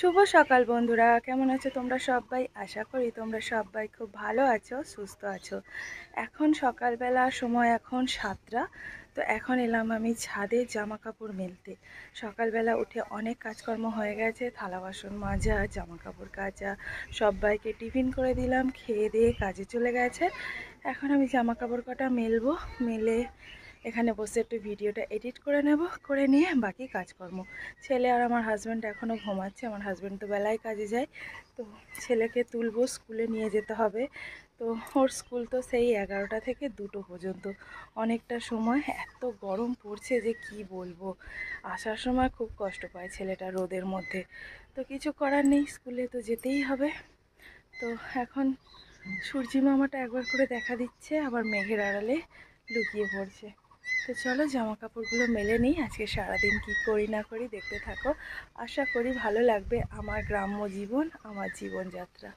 শুভ সকাল বন্ধুরা, কেমন আছো তোমরা সবাই? আশা করি তোমরা সবাই খুব ভালো আছো, সুস্থ আছো। এখন সকালবেলা, সময় এখন 7টা। তো এখন এলাম আমি ছাদে জামা কাপড় মেলতে। সকালবেলা উঠে অনেক কাজকর্ম হয়ে গেছে, থালা বাসন মাজা, জামা কাপড় কাচা, সবাইকে টিফিন করে দিলাম, খেয়ে দিয়ে কাজে চলে গেছে। এখন আমি জামা কাপড় কটা মেলবো, মেলে এখানে বসে একটু ভিডিওটা এডিট করে নেব, করে নিয়ে বাকি কাজকর্ম। ছেলে আর আমার হাজব্যান্ড এখনও ঘুমাচ্ছে। আমার হাজব্যান্ড তো বেলায় কাজে যায়, তো ছেলেকে তুলবো, স্কুলে নিয়ে যেতে হবে। তো ওর স্কুল তো সেই 11টা থেকে 2টো পর্যন্ত, অনেকটা সময়। এত গরম পড়ছে যে কি বলবো, আসার সময় খুব কষ্ট পায় ছেলেটা রোদের মধ্যে। তো কিছু করার নেই, স্কুলে তো যেতেই হবে। তো এখন সূর্যি মামাটা একবার করে দেখা দিচ্ছে, আবার মেঘের আড়ালে লুকিয়ে পড়ছে। তো চলো জামা কাপড়গুলো মেলে নিই। আজকে সারাদিন কি করি না করি দেখতে থাকো, আশা করি ভালো লাগবে। আমার গ্রাম্য জীবন, আমার জীবনযাত্রা।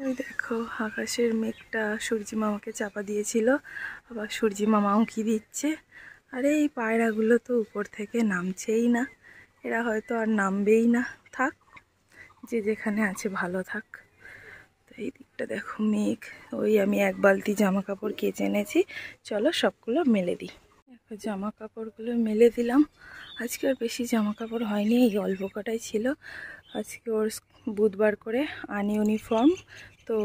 ওই দেখো আকাশের মেঘটা সূর্যি মামাকে চাপা দিয়েছিল, আবার সূর্যি মামা উঁকি দিচ্ছে। আরে এই পায়রাগুলো তো উপর থেকে নামছেই না, এরা হয়তো আর নামবেই না। থাক, যে যেখানে আছে ভালো থাক। তো এই দিকটা দেখো মেঘ। ওই আমি এক বালতি জামা কাপড় কেচে এনেছি, চলো সবগুলো মেলে দিই। দেখো জামা কাপড়গুলো মেলে দিলাম। আজকে আর বেশি জামা কাপড় হয়নি, এই অল্প কটাই ছিল। আজকে ওর বুধবার করে ইউনিফর্ম, তো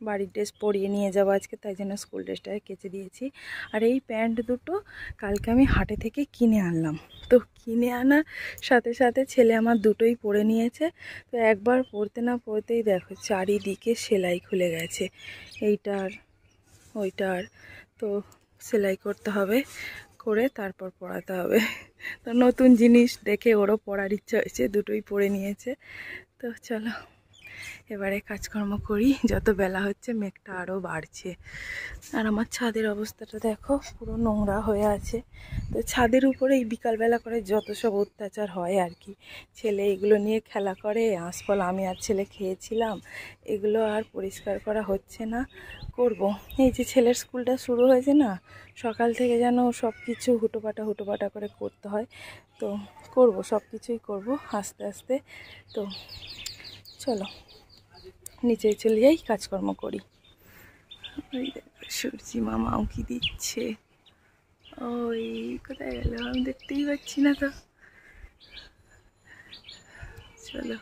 বাড়ির ড্রেস পরিয়ে নিয়ে যাবো আজকে, তাই জন্য স্কুল ড্রেসটা কেচে দিয়েছি। আর এই প্যান্ট দুটো কালকে আমি হাটে থেকে কিনে আনলাম। তো কিনে আনার সাথে সাথে ছেলে আমার দুটোই পরে নিয়েছে। তো একবার পরতে না পরতেই দেখো চারিদিকে সেলাই খুলে গেছে, এইটার ওইটার। তো সেলাই করতে হবে, করে তারপর পরাতে হবে। তো নতুন জিনিস দেখে ওরও পরার ইচ্ছা হয়েছে, দুটোই পরে নিয়েছে। তো চলো এবারে কাজকর্ম করি, যত বেলা হচ্ছে মেঘটা আরও বাড়ছে। আর আমার ছাদের অবস্থাটা দেখো, পুরো নোংরা হয়ে আছে। তো ছাদের উপরে এই বিকালবেলা করে যত সব অত্যাচার হয় আর কি। ছেলে এগুলো নিয়ে খেলা করে, আঁশফল আমি আর ছেলে খেয়েছিলাম, এগুলো আর পরিষ্কার করা হচ্ছে না। করব, এই যে ছেলের স্কুলটা শুরু হয়েছে না, সকাল থেকে যেন সব কিছু হুটোপাটা করে করতে হয়। তো করব, সব কিছুই করব আস্তে আস্তে। তো চলো নিচে চলে যাই, কাজকর্ম করি। ওই দেখো সূর্যি মামা উঁকি দিচ্ছে। ওই কোথায় গেল, আমি দেখতেই পাচ্ছি না তো। চলো,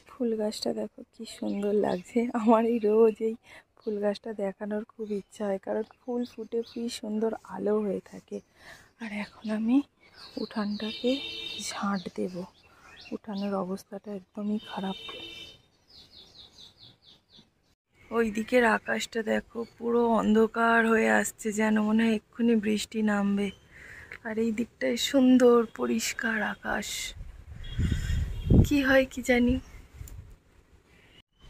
ফুল গাছটা দেখো কি সুন্দর লাগছে। আমার এই রোজ এই ফুল গাছটা দেখানোর খুব ইচ্ছা হয়, কারণ ফুল ফুটে কি সুন্দর আলো হয়ে থাকে। আর এখন আমি উঠানটাকে ঝাঁট দেব, উঠানের অবস্থাটা একদমই খারাপ। ওই দিকের আকাশটা দেখো, পুরো অন্ধকার হয়ে আসছে, যেন মনে হয় এক্ষুনি বৃষ্টি নামবে। আর এই দিকটায় সুন্দর পরিষ্কার আকাশ, কি হয় কি জানি।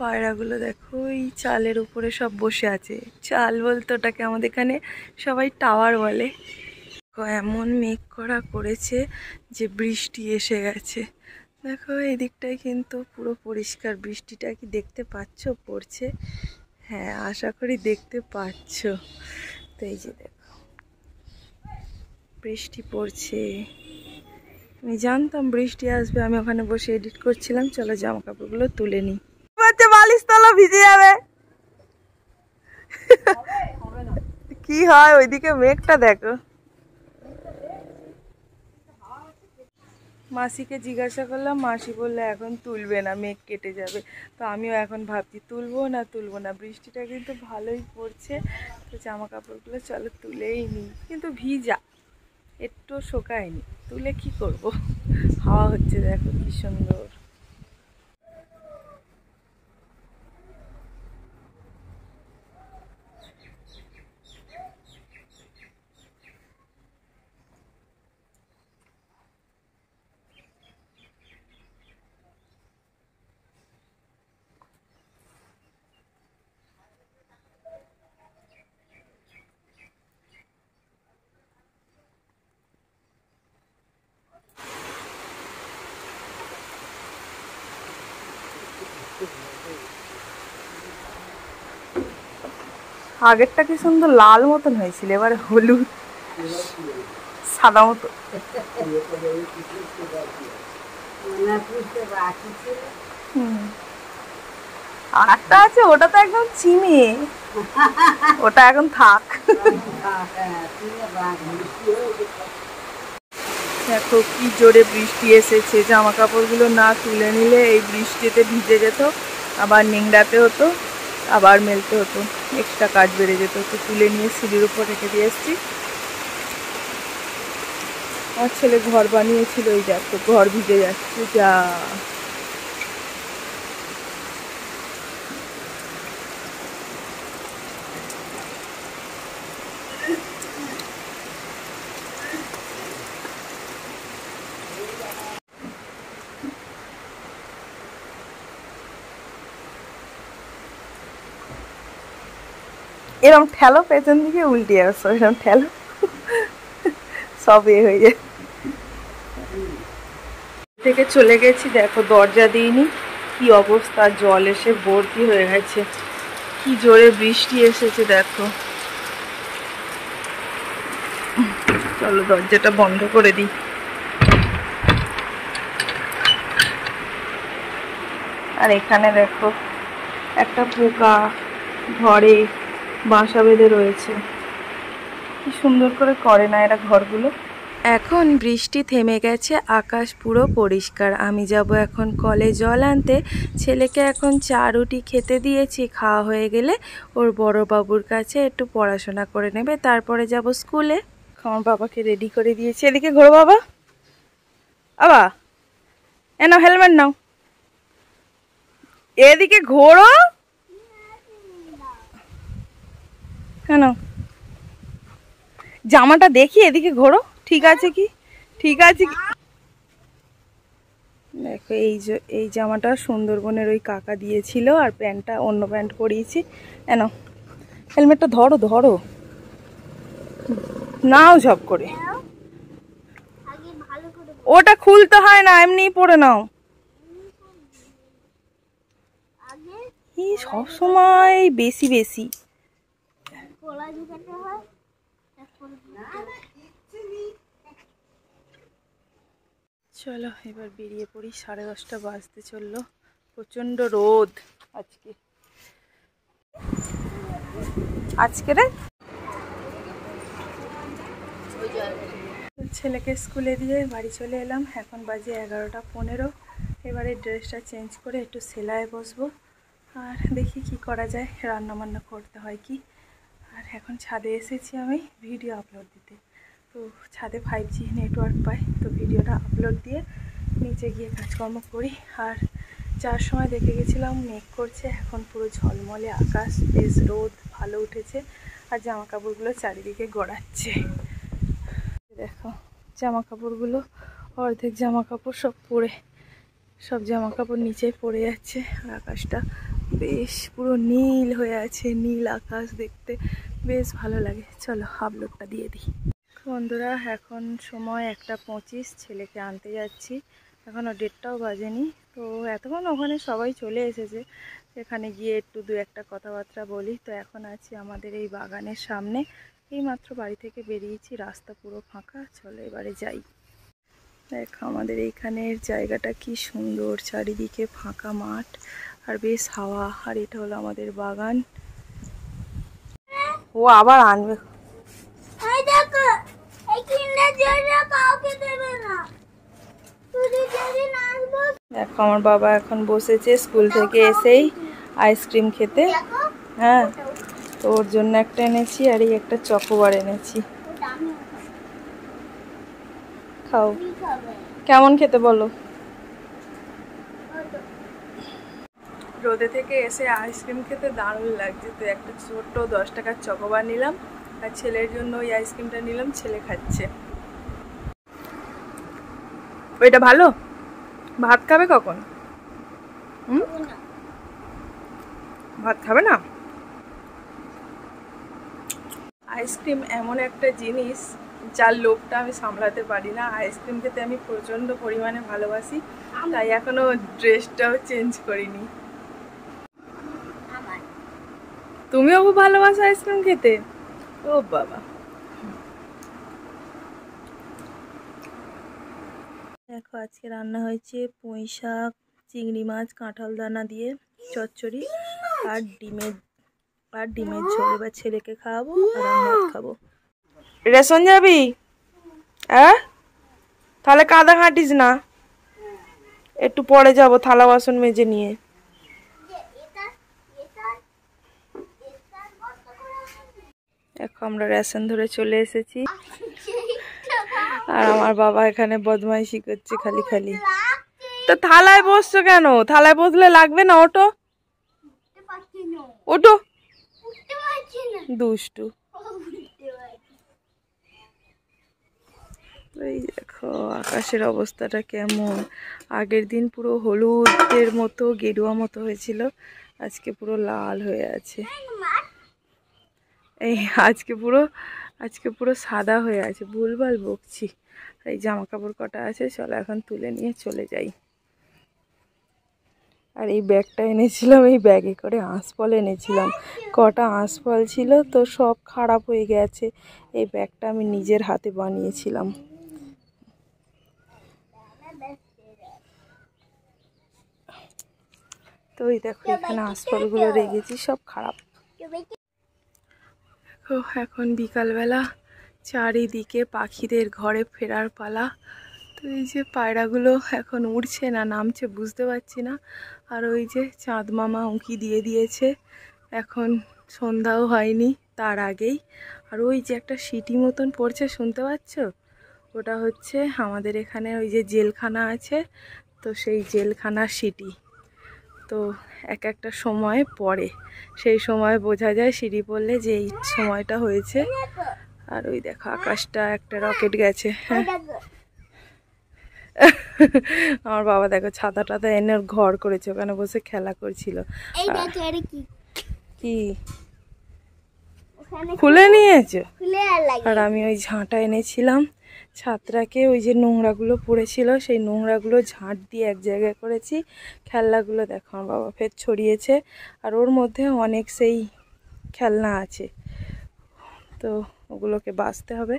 পায়রাগুলো দেখো ওই চালের উপরে সব বসে আছে। চাল বলতে ওটাকে আমাদের এখানে সবাই টাওয়ার বলে। এমন মেঘ করা করেছে যে বৃষ্টি এসে গেছে। দেখো এই দিকটায় কিন্তু পুরো পরিষ্কার। বৃষ্টিটা কি দেখতে পাচ্ছ পড়ছে? হ্যাঁ, আশা করি দেখতে পাচ্ছ। তো এই যে দেখো বৃষ্টি পড়ছে। আমি জানতাম বৃষ্টি আসবে, আমি ওখানে বসে এডিট করছিলাম। চলো জামা কাপড়গুলো তুলে নিই। বালিশ তলা ভিজে যাবে। কি হয় ওইদিকে মেঘটা দেখো। মাসিকে জিজ্ঞাসা করলাম, মাসি বললো এখন তুলবে না, মেঘ কেটে যাবে। তো আমিও এখন ভাবছি তুলবো না। বৃষ্টিটা কিন্তু ভালোই পড়ছে। তো জামা কাপড়গুলো চলো তুলেই নিই, কিন্তু ভিজা, একটু শোকায়নি। তুলে কি করব, হাওয়া হচ্ছে দেখো কি সুন্দর। আগেরটা কি সুন্দর লাল মতন হয়েছিল, এবারে হলুদ। সাদা মতো। আর একটা আছে, ওটা তো একদম চিমে, ওটা এখন থাক। দেখো কি জোরে বৃষ্টি এসেছে, জামা কাপড়গুলো না তুলে নিলে এই বৃষ্টিতে ভিজে যেত, আবার নিংড়াতে হতো, আবার মেলতে হতো, এক্সট্রা কাজ বেড়ে যেত। তো তুলে নিয়ে সিঁড়ির উপর রেখে দিয়ে এসছি। আমার ছেলে ঘর বানিয়েছিল, ওই দেখো ঘর ভিজে যাচ্ছে। যা এরম ঠেলো, পেছন দিকে উল্টে আসো, এরম ঠেলো, সব হয়ে যায়। থেকে চলে গেছি, দেখো দরজা দিইনি, কি অবস্থা, জল এসে ভর্তি হয়ে গেছে। কি জোরে বৃষ্টি এসেছে দেখো। চলো দরজাটা বন্ধ করে দিই। আর এখানে দেখো একটা পোকা ঘরে বাসা বেঁধে রয়েছে। কি সুন্দর করে না এরা ঘরগুলো। এখন বৃষ্টি থেমে গেছে, আকাশ পুরো পরিষ্কার। আমি যাব এখন কলে জল আনতে। ছেলেকে এখন চা রুটি খেতে দিয়েছি, খাওয়া হয়ে গেলে ওর বড় বাবুর কাছে একটু পড়াশোনা করে নেবে, তারপরে যাব স্কুলে। আমার বাবাকে রেডি করে দিয়েছি। এদিকে ঘোরো বাবা, বাবা এ নাও হেলমেট নাও, এদিকে ঘোরো কেন, জামাটা দেখি, এদিকে ঘোরো, ঠিক আছে কি, ঠিক আছে কি। দেখো এই জামাটা সুন্দরবনের ওই কাকা দিয়েছিল, আর প্যান্টটা অন্য প্যান্ট পরিয়েছি। কেন হেলমেটটা ধরো ধরো, নাও ঝপ করে। ওটা খুলতে হয় না, এমনি পরে নাও। সব সময় বেশি বেশি। চলো এবার বেরিয়ে পড়ি, 10:30 বাজতে চললো। প্রচন্ড রোদ আজকে রে। ছেলেকে স্কুলে দিয়ে বাড়ি চলে এলাম, এখন বাজে 11:15। এবারে ড্রেসটা চেঞ্জ করে একটু সেলাইয়ে বসবো, আর দেখি কি করা যায়, রান্না বান্না করতে হয় কি। আর এখন ছাদে এসেছি আমি ভিডিও আপলোড দিতে। তো ছাদে 5G নেটওয়ার্ক পাই, তো ভিডিওটা আপলোড দিয়ে নিচে গিয়ে কাজকর্ম করি। আর যার সময় দেখে গেছিলাম মেঘ করছে, এখন পুরো ঝলমলে আকাশ, বেশ রোদ ভালো উঠেছে, আর জামা কাপড়গুলো চারিদিকে গড়াচ্ছে। দেখো জামা কাপড়গুলো, অর্ধেক জামা কাপড় সব জামা কাপড় নিচে পড়ে যাচ্ছে। আর আকাশটা বেশ পুরো নীল হয়ে আছে, নীল আকাশ দেখতে বেশ ভালো লাগে। চলো আপলোডটা দিয়ে দিই। বন্ধুরা এখন সময় 1:25, ছেলেকে আনতে যাচ্ছি, এখনও 1:30টাও বাজেনি। তো এতক্ষণ ওখানে সবাই চলে এসেছে, এখানে গিয়ে একটু 2-1টা কথাবার্তা বলি। তো এখন আছি আমাদের এই বাগানের সামনে, এইমাত্র বাড়ি থেকে বেরিয়েছি, রাস্তা পুরো ফাঁকা। চলো এবারে যাই। দেখো আমাদের এইখানের জায়গাটা কি সুন্দর, চারিদিকে ফাঁকা মাঠ আর বেশ হাওয়া। আর এটা হলো আমাদের বাগান। ও আবার আনবে, দেখো আমার বাবা এখন বসেছে স্কুল থেকে এসেই আইসক্রিম খেতে। হ্যাঁ, তো ওর জন্য একটা এনেছি, আর এই একটা চকোবার এনেছি। খাও, কেমন খেতে বলো। রোদে থেকে এসে আইসক্রিম খেতে দারুণ লাগছে। তো একটা ছোট্ট 10 টাকার চকোবার নিলাম, আর ছেলের জন্য ওই আইসক্রিমটা নিলাম, ছেলে খাচ্ছে। ওইটা ভালো। ভাত খাবে কখন? ভাত খাবে না? আইসক্রিম এমন একটা জিনিস যার লোভটা আমি সামলাতে পারি না। আইসক্রিম খেতে আমি প্রচণ্ড পরিমাণে ভালোবাসি, তাই এখনো ড্রেসটাও চেঞ্জ করিনি। তুমিও খুব ভালোবাসো আইসক্রিম খেতে? ও বাবা, দেখো আজকে রান্না হয়েছে পুঁই শাক, চিংড়ি মাছ, কাঁঠাল দানা দিয়ে চচ্চড়ি আর ডিমের ঝোল। এবার ছেলেকে খাওয়াবো আর আমি ভাত খাবো। রেশন যাবি? তাহলে কাদা ঘাঁটিস না, একটু পরে যাব থালা বাসন মেজে নিয়ে। দেখো আমরা রেশন ধরে চলে এসেছি আর আমার বাবা এখানে বদমাইশি করছে খালি খালি। তো থালায় বসছো কেন? থালায় বসলে লাগবে না, ওটো ওটো, দুষ্টু। এই দেখো আকাশের অবস্থাটা কেমন। আগের দিন পুরো হলুদের মতো গেরুয়া মতো হয়েছিল, আজকে পুরো লাল হয়ে আছে। এই আজকে পুরো সাদা হয়ে আছে। ভুলভাল বকছি। এই জামা কাপড় কটা আছে, চলো এখন তুলে নিয়ে চলে যাই। আর এই ব্যাগটা এনেছিলাম, এই ব্যাগে করে আঁশফল এনেছিলাম। কটা আঁশফল ছিল তো সব খারাপ হয়ে গেছে। এই ব্যাগটা আমি নিজের হাতে বানিয়েছিলাম। তো এই দেখো এখানে আঁশফলগুলো রেখেছি, সব খারাপ। এখন বিকালবেলা, চারিদিকে পাখিদের ঘরে ফেরার পালা। তো এই যে পায়রাগুলো এখন উড়ছে না নামছে বুঝতে পারছি না। আর ওই যে চাঁদ মামা উঁকি দিয়ে দিয়েছে, এখন সন্ধ্যাও হয়নি তার আগেই। আর ওই যে একটা সিটি মতন পড়ছে, শুনতে পাচ্ছ? ওটা হচ্ছে আমাদের এখানে ওই যে জেলখানা আছে, তো সেই জেলখানার সিটি। তো এক একটা সময় পড়ে, সেই সময় বোঝা যায় সিঁড়ি পড়লে যে এই সময়টা হয়েছে। আর ওই দেখো আকাশটা একটা রকেট গেছে। হ্যাঁ আমার বাবা দেখো ছাতা টাতা এনে ঘর করেছে, ওখানে বসে খেলা করছিল। কি খুলে নিয়েছে? আর আমি ওই ঝাঁটা এনেছিলাম ছাত্রাকে, ওই যে নোংরাগুলো পড়েছিল সেই নোংরাগুলো ঝাঁট দিয়ে এক জায়গায় করেছি। খেলনাগুলো দেখো আমার বাবা ফের ছড়িয়েছে, আর ওর মধ্যে অনেক সেই খেলনা আছে, তো ওগুলোকে বাছতে হবে।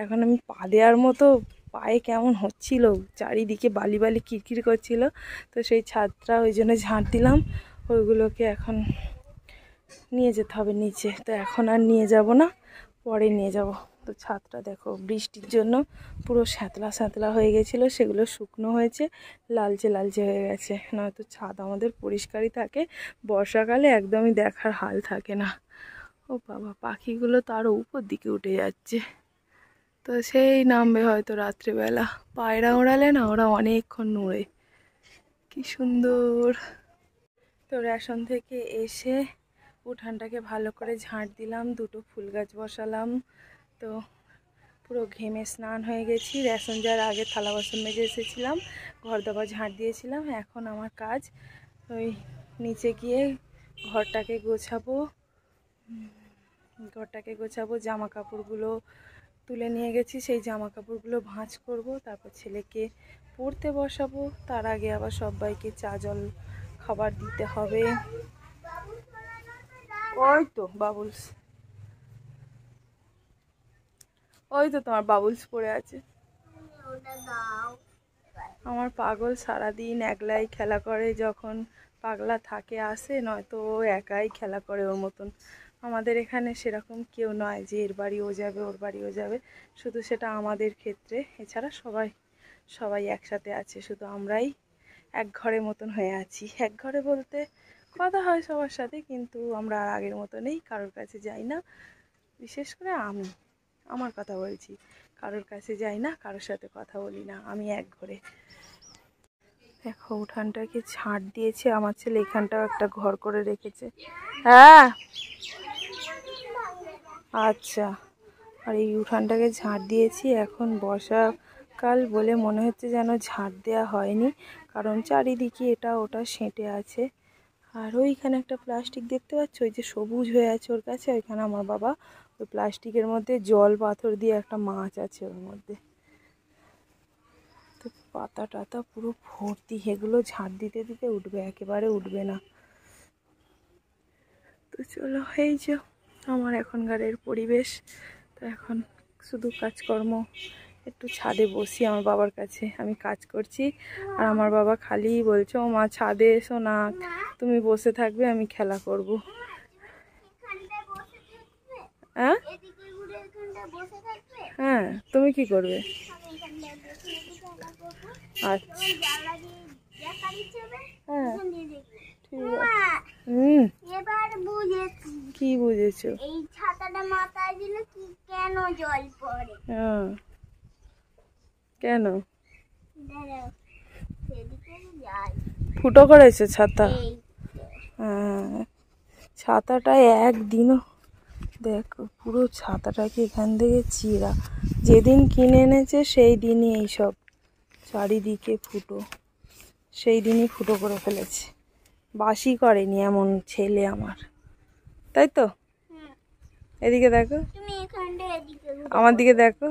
এখন আমি পা দেওয়ার মতো পায়ে কেমন হচ্ছিল, চারিদিকে বালি বালি কিরকির করছিল, তো সেই ছাদটা ওই জন্য ঝাঁট দিলাম। ওইগুলোকে এখন নিয়ে যেতে হবে নিচে, তো এখন আর নিয়ে যাব না, পরে নিয়ে যাব। তো ছাদটা দেখো বৃষ্টির জন্য পুরো স্যাঁতলা স্যাঁতলা হয়ে গেছিলো, সেগুলো শুকনো হয়েছে, লালচে লালচে হয়ে গেছে। নয়তো ছাদ আমাদের পরিষ্কারই থাকে, বর্ষাকালে একদমই দেখার হাল থাকে না। ও বাবা, পাখিগুলো তো আরও উপর দিকে উঠে যাচ্ছে, তো সেই নামবে হয়তো রাত্রিবেলা। পায়রা ওড়ালে না ওরা অনেকক্ষণ উড়ে, কি সুন্দর। তো রেশন থেকে এসে উঠানটাকে ভালো করে ঝাঁট দিলাম, দুটো ফুল গাছ বসালাম। তো পুরো ঘেমে স্নান হয়ে গেছি। রেশন যাওয়ার আগে থালা বাসন মেজে এসেছিলাম, ঘর দাবার ঝাঁট দিয়েছিলাম। এখন আমার কাজ ওই নিচে গিয়ে ঘরটাকে গোছাবো, জামা কাপড়গুলো তুলে নিয়ে গেছি, সেই জামা কাপড়গুলো ভাঁজ করব, তারপর ছেলেকে পড়তে বসাবো। তার আগে আবার সবাইকে চা জল খাবার দিতে হবে। ওই তো বাবুলস, ওই তো তোমার বাবুলস পড়ে আছে। আমার পাগল সারাদিন একলাই খেলা করে, যখন পাগলা থাকে আসে, নয়তো ও একাই খেলা করে ওর মতন। আমাদের এখানে সেরকম কেউ নয় যে এর বাড়ি ও যাবে ওর বাড়ি ও যাবে, শুধু সেটা আমাদের ক্ষেত্রে। এছাড়া সবাই একসাথে আছে, শুধু আমরাই এক ঘরের মতন হয়ে আছি। এক ঘরে বলতে কথা হয় সবার সাথে, কিন্তু আমরা আর আগের মতো নেই, কারোর কাছে যাই না। বিশেষ করে আমার কথা বলছি, কারোর কাছে যাই না, কারোর সাথে কথা বলি না, আমি এক ঘরে। দেখো উঠানটাকে ঝাঁট দিয়েছে, আমার ছেলে এখানটাও একটা ঘর করে রেখেছে। হ্যাঁ আচ্ছা, আর এই উঠানটাকে ঝাঁট দিয়েছি। এখন বর্ষাকাল বলে মনে হচ্ছে যেন ঝাঁট দেওয়া হয়নি, কারণ চারিদিকে এটা ওটা সেঁটে আছে। আর ওইখানে একটা প্লাস্টিক দেখতে পাচ্ছ, ওই যে সবুজ হয়ে আছে ওর কাছে, ওইখানে আমার বাবা ওই প্লাস্টিকের মধ্যে জল পাথর দিয়ে একটা মাছ আছে ওর মধ্যে, তো পাতা টাতা পুরো ভর্তি। এগুলো ঝাঁট দিতে দিতে উঠবে, একেবারে উঠবে না। তো চলো, এই যে আমার এখনকার পরিবেশ। তো এখন শুধু কাজকর্ম একটু ছাদে বসি আমার বাবার কাছে, আমি কাজ করছি আর আমার বাবা খালি বলছে ও মা ছাদে এসো না, তুমি বসে থাকবে আমি খেলা করব। হ্যাঁ হ্যাঁ, তুমি কি করবে? আচ্ছা হ্যাঁ ঠিক আছে। এবার বুঝেছি। কি বুঝেছো? এই ছাতাটা মাথায় দিলে কি কেন জল পড়ে? হ্যাঁ কেন? দাঁড়াও, সেদিকে যাই। ফুটো করেছে ছাতা? এই হ্যাঁ, ছাতাটা একদিনও দেখো পুরো ছাতাটাকে এখান থেকে চিরা, যেদিন কিনে এনেছে সেই দিনই এইসব চারিদিকে ফুটো, সেই দিনই ফুটো করে ফেলেছে, বাসি করেনি এমন ছেলে আমার, তাই তো? এদিকে দেখো, তুমি এখানটা এদিকে আমার দিকে দেখো।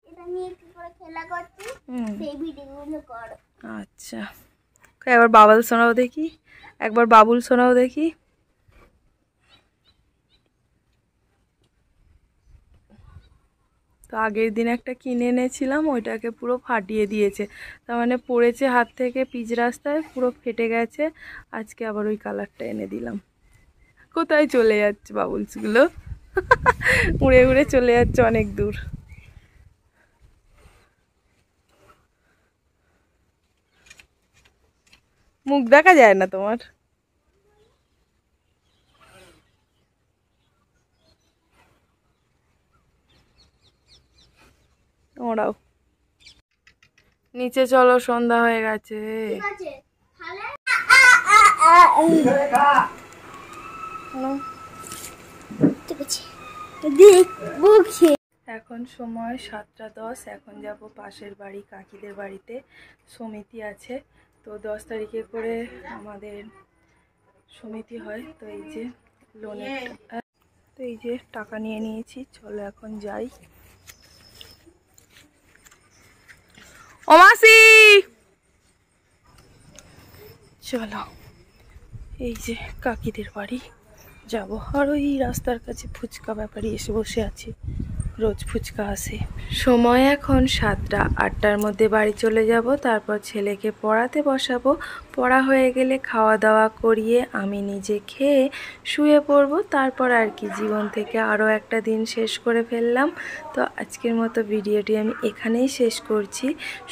এটা নিয়ে কি করে খেলা করছি সেই ভিডিওগুলো করো। আচ্ছা, একবার বাবুল শোনাও দেখি, একবার বাবুল শোনাও দেখি। তো আগের দিন একটা কিনে এনেছিলাম, ওইটাকে পুরো ফাটিয়ে দিয়েছে, তার মানে পড়েছে হাত থেকে পিচ রাস্তায়, পুরো ফেটে গেছে। আজকে আবার ওই কালারটা এনে দিলাম। কোথায় চলে যাচ্ছে বাবুলসগুলো? উড়ে উড়ে চলে যাচ্ছে অনেক দূর। মুখ দেখা যায় না তোমার? ওরাও নিচে চলো, সন্ধ্যা হয়ে গেছে। এখন সময় 7টা 10, এখন যাব পাশের বাড়ি কাকিদের বাড়িতে, সমিতি আছে। তো 10 তারিখে করে আমাদের সমিতি হয়, তো এই যে লোনের, তো এই যে টাকা নিয়ে নিয়েছি, চলো এখন যাই। ও মাসি চলো, এই যে কাকিদের বাড়ি যাব। আর ওই রাস্তার কাছে ফুচকা ব্যাপারী এসে বসে আছে, রোজ ফুচকা আসে। সময় এখন 7টা, 8টার মধ্যে বাড়ি চলে যাব, তারপর ছেলেকে পড়াতে বসাবো। পড়া হয়ে গেলে খাওয়া দাওয়া করিয়ে আমি নিজে খেয়ে শুয়ে পড়বো। তারপর আর কি, জীবন থেকে আরও একটা দিন শেষ করে ফেললাম। তো আজকের মতো ভিডিওটি আমি এখানেই শেষ করছি।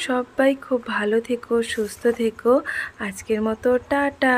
সবাই খুব ভালো থেকো, সুস্থ থেকো। আজকের মতো টাটা।